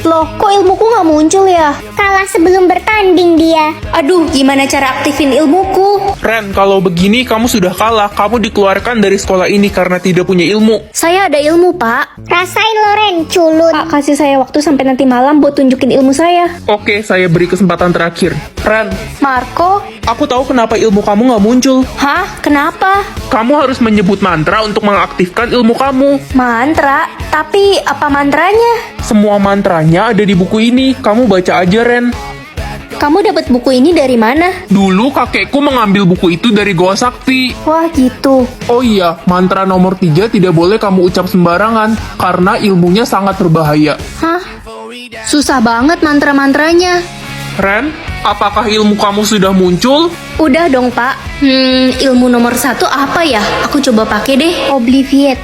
Loh, kok ilmuku nggak muncul ya? Kalah sebelum bertanding dia. Aduh, gimana cara aktifin ilmuku? Ren, kalau begini kamu sudah kalah. Kamu dikeluarkan dari sekolah ini karena tidak punya ilmu. Saya ada ilmu, Pak. Rasain lo Ren, culun. Pak, kasih saya waktu sampai nanti malam buat tunjukin ilmu saya. Oke, saya beri kesempatan terakhir. Ren, Marco? aku tahu kenapa ilmu kamu nggak muncul. Hah? Kenapa? Kamu harus menyebut mantra untuk mengaktifkan ilmu kamu. Mantra? Tapi apa mantranya? Semua mantranya ada di buku ini. Kamu baca aja, Ren. Kamu dapat buku ini dari mana? Dulu kakekku mengambil buku itu dari Goa Sakti. Wah, gitu. Oh iya, mantra nomor 3 tidak boleh kamu ucap sembarangan, karena ilmunya sangat berbahaya. Hah? Susah banget mantra-mantranya. Ren, apakah ilmu kamu sudah muncul? Udah dong, Pak. Ilmu nomor 1 apa ya? Aku coba pakai deh. Obliviate.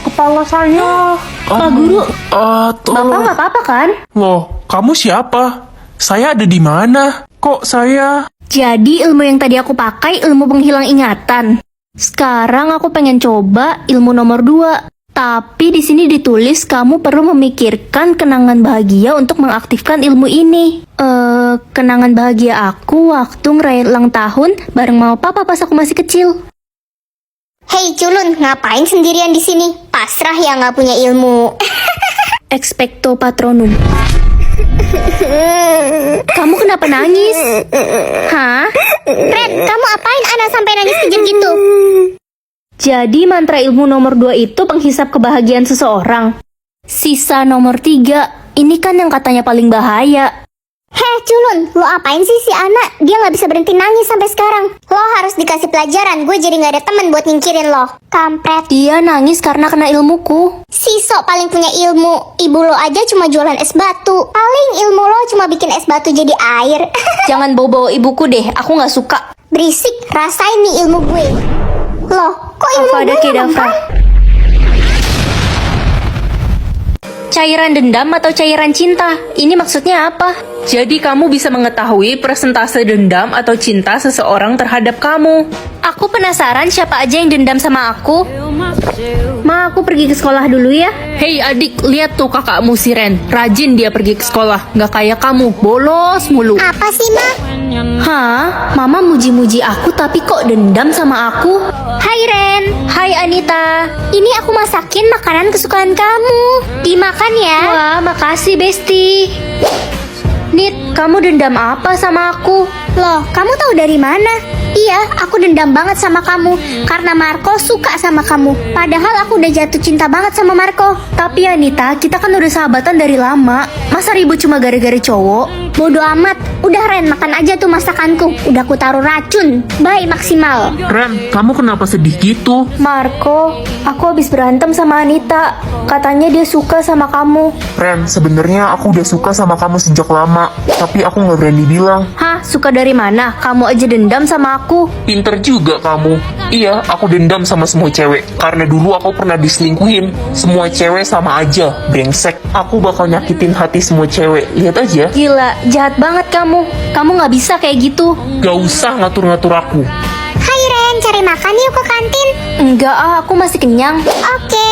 Kepala saya. Pak Guru, Bapak Tolong. nggak apa-apa kan? Loh, kamu siapa? Saya ada di mana? Kok saya... Jadi ilmu yang tadi aku pakai ilmu penghilang ingatan. Sekarang aku pengen coba ilmu nomor 2. Tapi di sini ditulis kamu perlu memikirkan kenangan bahagia untuk mengaktifkan ilmu ini. Kenangan bahagia aku waktu ngerayain ulang tahun bareng mama papa pas aku masih kecil. Hei culun, ngapain sendirian di sini? Pasrah ya nggak punya ilmu. Expecto patronum. Kamu kenapa nangis? Hah? Ren, kamu apain anak sampai nangis kejam gitu? Jadi mantra ilmu nomor 2 itu penghisap kebahagiaan seseorang. Sisa nomor 3, ini kan yang katanya paling bahaya. Heh culun, lo apain sih si anak? Dia nggak bisa berhenti nangis sampai sekarang. Lo harus dikasih pelajaran, gue jadi nggak ada teman buat nyingkirin lo. Kampret. Dia nangis karena kena ilmuku. Si sok paling punya ilmu. Ibu lo aja cuma jualan es batu. Paling ilmu lo cuma bikin es batu jadi air. Jangan bawa-bawa ibuku deh, aku nggak suka. Berisik, rasain nih ilmu gue. Loh, kok ilmu Avada gue Kedavra. mempan? Cairan dendam atau cairan cinta? Ini maksudnya apa? Jadi kamu bisa mengetahui persentase dendam atau cinta seseorang terhadap kamu. Aku penasaran siapa aja yang dendam sama aku. Ma, aku pergi ke sekolah dulu ya. Hei adik, lihat tuh kakakmu si Ren. Rajin dia pergi ke sekolah. Nggak kayak kamu, bolos mulu. Apa sih, Ma? Hah? Mama muji-muji aku tapi kok dendam sama aku? Hai Ren. Hai Anita. Ini aku masakin makanan kesukaan kamu. Dimakan ya. Wah, makasih Besti. Nit, kamu dendam apa sama aku? Loh, kamu tahu dari mana? Iya, aku dendam banget sama kamu karena Marco suka sama kamu. Padahal aku udah jatuh cinta banget sama Marco. Tapi Anita, kita kan udah sahabatan dari lama. Masa ribut cuma gara-gara cowok? Bodoh amat. Udah Ren, makan aja tuh masakanku. Udah aku taruh racun. Bye maksimal. Ren, kamu kenapa sedih gitu? Marco, aku habis berantem sama Anita. Katanya dia suka sama kamu. Ren, sebenarnya aku udah suka sama kamu sejak lama. Tapi aku nggak berani bilang. Hah, suka dari mana? Kamu aja dendam sama aku. Pinter juga kamu. Iya, aku dendam sama semua cewek. Karena dulu aku pernah diselingkuhin. Semua cewek sama aja, brengsek. Aku bakal nyakitin hati semua cewek. Lihat aja. Gila, jahat banget kamu. Kamu nggak bisa kayak gitu. Gak usah ngatur-ngatur aku. Hai Ren, cari makan yuk ke kantin. Enggak aku masih kenyang. Oke.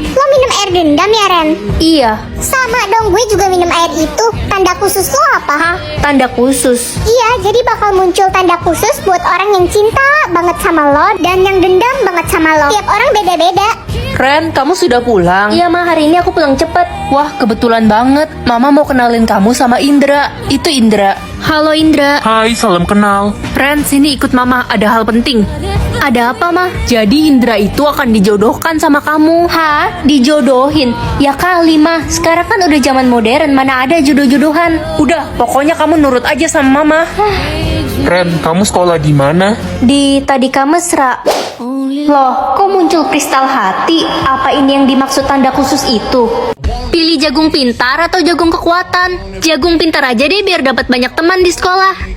Lo minum air dendam ya Ren? Iya. Sama dong, gue juga minum air itu. Tanda khusus lo apa? Hah? Tanda khusus. Iya, jadi bakal muncul tanda khusus buat orang yang cinta banget sama lo dan yang dendam banget sama lo. Tiap orang beda-beda. Ren, kamu sudah pulang? Iya Ma, hari ini aku pulang cepet. Wah, kebetulan banget. Mama mau kenalin kamu sama Indra. Itu Indra. Halo Indra. Hai, salam kenal. Ren, sini ikut Mama. Ada hal penting. Ada apa Ma? Jadi Indra itu akan dijodohkan sama kamu. Hah? Dijodohin? Ya kali Ma, sekarang kan udah zaman modern, mana ada jodoh-jodohan. Udah, pokoknya kamu nurut aja sama Mama. Ren, kamu sekolah di mana? Di Tadika Mesra. Loh, kok muncul kristal hati? Apa ini yang dimaksud tanda khusus itu? Pilih jagung pintar atau jagung kekuatan? Jagung pintar aja deh biar dapat banyak teman di sekolah.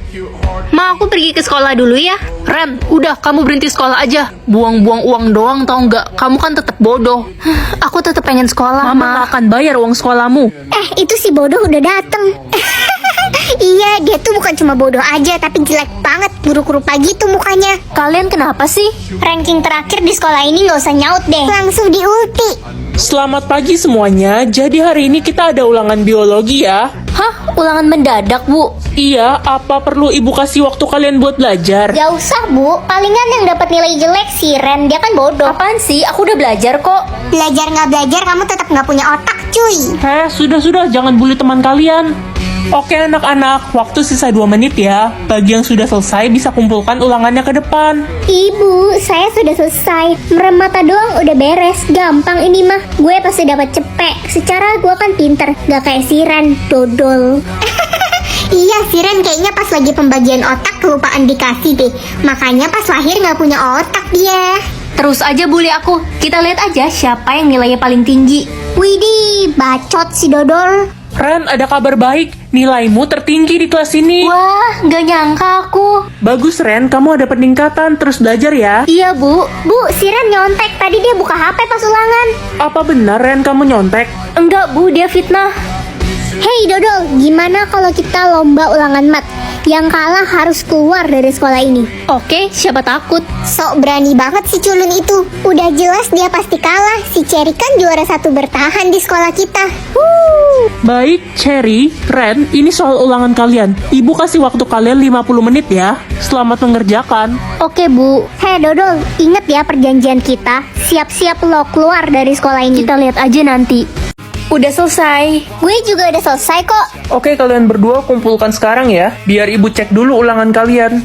Ma, aku pergi ke sekolah dulu ya. Ren, udah kamu berhenti sekolah aja. Buang-buang uang doang tau nggak? Kamu kan tetap bodoh. Aku tetap pengen sekolah, Mama Ma. nggak akan bayar uang sekolahmu. Itu si bodoh udah dateng. Iya, dia tuh bukan cuma bodoh aja, tapi jelek banget, buruk rupa gitu mukanya. Kalian kenapa sih? Ranking terakhir di sekolah ini nggak usah nyaut deh, langsung di ulti. Selamat pagi semuanya. Jadi hari ini kita ada ulangan biologi ya. Hah? Ulangan mendadak, Bu? Iya, apa perlu ibu kasih waktu kalian buat belajar? Gak usah bu, palingan yang dapat nilai jelek si Ren, dia kan bodoh. Apaan sih? Aku udah belajar kok. Belajar nggak belajar, kamu tetap nggak punya otak cuy. Sudah, jangan bully teman kalian. Oke anak-anak, waktu sisa 2 menit ya. Bagi yang sudah selesai bisa kumpulkan ulangannya ke depan. Ibu, saya sudah selesai. Merem mata doang udah beres. Gampang ini mah. Gue pasti dapat cepet. Secara gue kan pinter, gak kayak si Ren, dodol. Iya, si Ren kayaknya pas lagi pembagian otak kelupaan dikasih deh. Makanya pas lahir nggak punya otak dia. Terus aja bully aku. Kita lihat aja siapa yang nilainya paling tinggi. Widih, bacot si dodol. Ren, ada kabar baik. Nilaimu tertinggi di kelas ini. Wah, nggak nyangka aku. Bagus Ren, kamu ada peningkatan. Terus belajar ya. Iya, Bu. Bu, si Ren nyontek. Tadi dia buka HP pas ulangan. Apa benar Ren kamu nyontek? Enggak, Bu. Dia fitnah. Hei dodol, gimana kalau kita lomba ulangan mat? Yang kalah harus keluar dari sekolah ini. Oke, siapa takut? Sok berani banget si culun itu. Udah jelas dia pasti kalah. Si Cherry kan juara 1 bertahan di sekolah kita. Baik, Cherry, Ren, ini soal ulangan kalian. Ibu kasih waktu kalian 50 menit ya. Selamat mengerjakan. Oke bu. Hei dodol, inget ya perjanjian kita. Siap-siap lo keluar dari sekolah ini. Kita lihat aja nanti. Udah selesai. Gue juga udah selesai kok. Oke, kalian berdua kumpulkan sekarang ya. Biar ibu cek dulu ulangan kalian.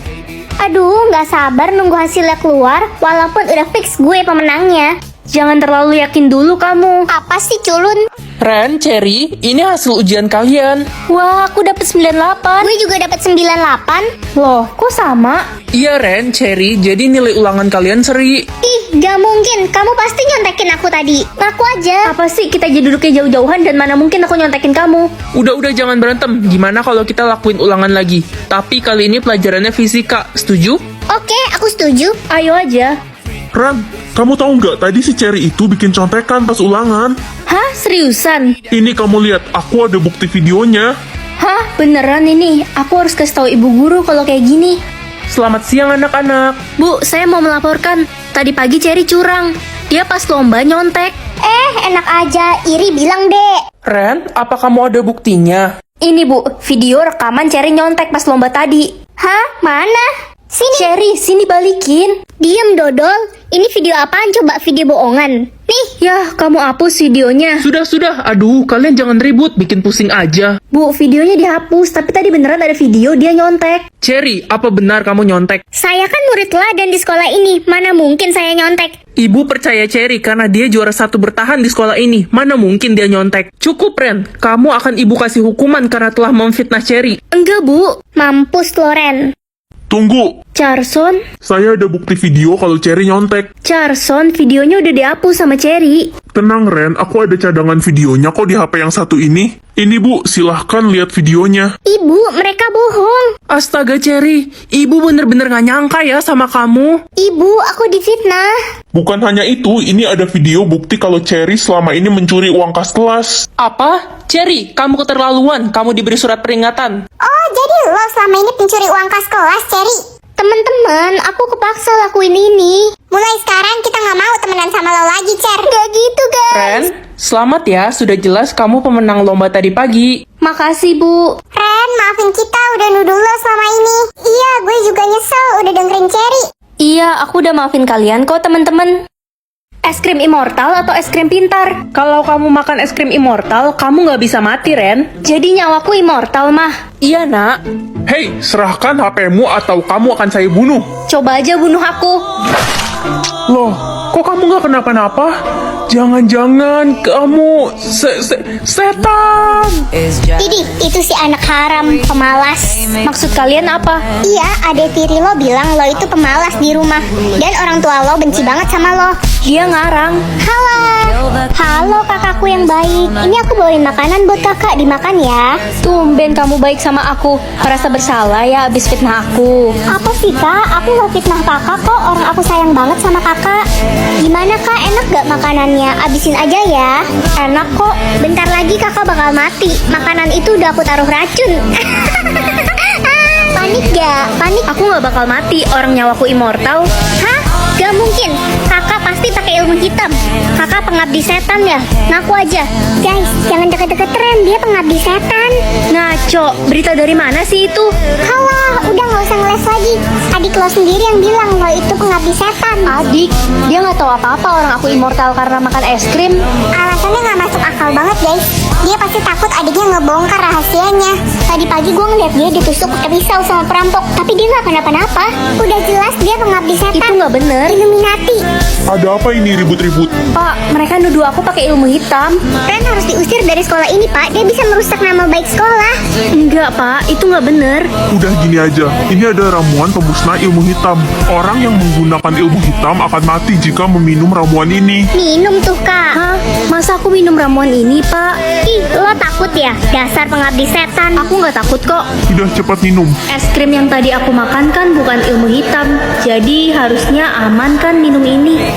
Aduh, nggak sabar nunggu hasilnya keluar. Walaupun udah fix gue pemenangnya. Jangan terlalu yakin dulu kamu. Apa sih culun? Ren, Cherry, ini hasil ujian kalian. Wah, aku dapet 98. Gue juga dapat 98. Loh, kok sama? Iya Ren, Cherry, jadi nilai ulangan kalian seri. Ih, gak mungkin. Kamu pasti nyontekin aku tadi. Ngaku aja. Apa sih kita jadi duduknya jauh-jauhan dan mana mungkin aku nyontekin kamu? Udah jangan berantem. Gimana kalau kita lakuin ulangan lagi? Tapi kali ini pelajarannya fisika. Setuju? Oke, aku setuju. Ayo aja. Ran, kamu tahu nggak tadi si Cherry itu bikin contekan pas ulangan? Hah? Seriusan? Ini kamu lihat, aku ada bukti videonya. Hah? Beneran ini? Aku harus kasih tahu ibu guru kalau kayak gini. Selamat siang anak-anak. Bu, saya mau melaporkan. Tadi pagi Cherry curang. Dia pas lomba nyontek. Enak aja. Iri bilang deh. Ren, apa kamu ada buktinya? Ini bu, video rekaman Cherry nyontek pas lomba tadi. Hah? Mana? Sini. Cherry, sini balikin. Diem dodol. Ini video apaan coba? Video bohongan. Nih. Yah, kamu hapus videonya. Sudah. Aduh, kalian jangan ribut, bikin pusing aja. Bu, videonya dihapus, tapi tadi beneran ada video dia nyontek. Cherry, apa benar kamu nyontek? Saya kan murid teladan di sekolah ini. Mana mungkin saya nyontek? Ibu percaya Cherry karena dia juara 1 bertahan di sekolah ini. Mana mungkin dia nyontek? Cukup Ren, kamu akan ibu kasih hukuman karena telah memfitnah Cherry. Enggak bu. Mampus Loren. Tunggu, Carson, saya ada bukti video kalau Cherry nyontek. Carson, videonya udah dihapus sama Cherry. Tenang Ren, aku ada cadangan videonya kok di HP yang satu ini. Ini bu, silahkan lihat videonya. Ibu, mereka bohong. Astaga Cherry, ibu bener-bener gak nyangka ya sama kamu. Ibu, aku difitnah. Bukan hanya itu, ini ada video bukti kalau Cherry selama ini mencuri uang kas kelas. Apa? Cherry, kamu keterlaluan, kamu diberi surat peringatan. Oh, jadi lo selama ini pencuri uang kas kelas, Cherry? Teman-teman, aku kepaksa lakuin ini. Mulai sekarang kita nggak mau temenan sama lo lagi, Cher. Gak gitu, guys. Ren, selamat ya, sudah jelas kamu pemenang lomba tadi pagi. Makasih bu. Ren, maafin kita udah nuduh lo selama ini. Iya, gue juga nyesel udah dengerin Cherry. Iya, aku udah maafin kalian kok teman-teman. Es krim immortal atau es krim pintar? Kalau kamu makan es krim immortal, kamu nggak bisa mati, Ren. Jadi nyawaku immortal mah. Iya nak. Hei, serahkan HP-mu atau kamu akan saya bunuh. Coba aja bunuh aku. Loh, kok kamu gak kenapa-napa? Jangan-jangan kamu setan. Didi, itu si anak haram, pemalas. Maksud kalian apa? Iya, adek tiri lo bilang lo itu pemalas di rumah. Dan orang tua lo benci banget sama lo. Dia ngarang. Halo kakakku yang baik. Ini aku bawain makanan buat kakak, dimakan ya. Tumben kamu baik sama aku. Merasa bersalah ya abis fitnah aku. Apa sih kak? Aku gak fitnah kakak kok. Orang aku sayang banget sama kakak. Gimana kak? Enak gak makanannya? Abisin aja ya. Enak kok. Bentar lagi kakak bakal mati. Makanan itu udah aku taruh racun. Panik gak? Panik? Aku gak bakal mati, orang nyawaku immortal. Hah? Gak mungkin. Kakak pasti tapi pakai ilmu hitam. Kakak pengabdi setan ya? Ngaku aja. Guys, jangan deket-deket Ren, dia pengabdi setan. Ngaco, berita dari mana sih itu? Halah, udah nggak usah ngeles lagi. Adik lo sendiri yang bilang lo itu pengabdi setan. Adik, dia nggak tahu apa-apa orang aku immortal karena makan es krim. Alasannya nggak masuk akal banget guys. Dia pasti takut adiknya ngebongkar rahasianya. Tadi pagi gue ngeliat dia ditusuk pakai pisau sama perampok, tapi dia nggak kenapa-napa. Udah jelas dia pengabdi setan. Itu nggak bener. Illuminati. Ada apa ini ribut-ribut? Pak, mereka nuduh aku pakai ilmu hitam. Ren harus diusir dari sekolah ini pak. Dia bisa merusak nama baik sekolah. Enggak, Pak, itu nggak bener. Udah gini aja, ini ada ramuan pemusnah ilmu hitam. Orang yang menggunakan ilmu hitam akan mati jika meminum ramuan ini. Minum tuh kak. Hah? Masa aku minum ramuan ini, Pak? Ih, lo takut ya? Dasar pengabdi setan. Aku nggak takut kok. Udah cepat minum. Es krim yang tadi aku makan kan bukan ilmu hitam. Jadi harusnya aman kan minum ini.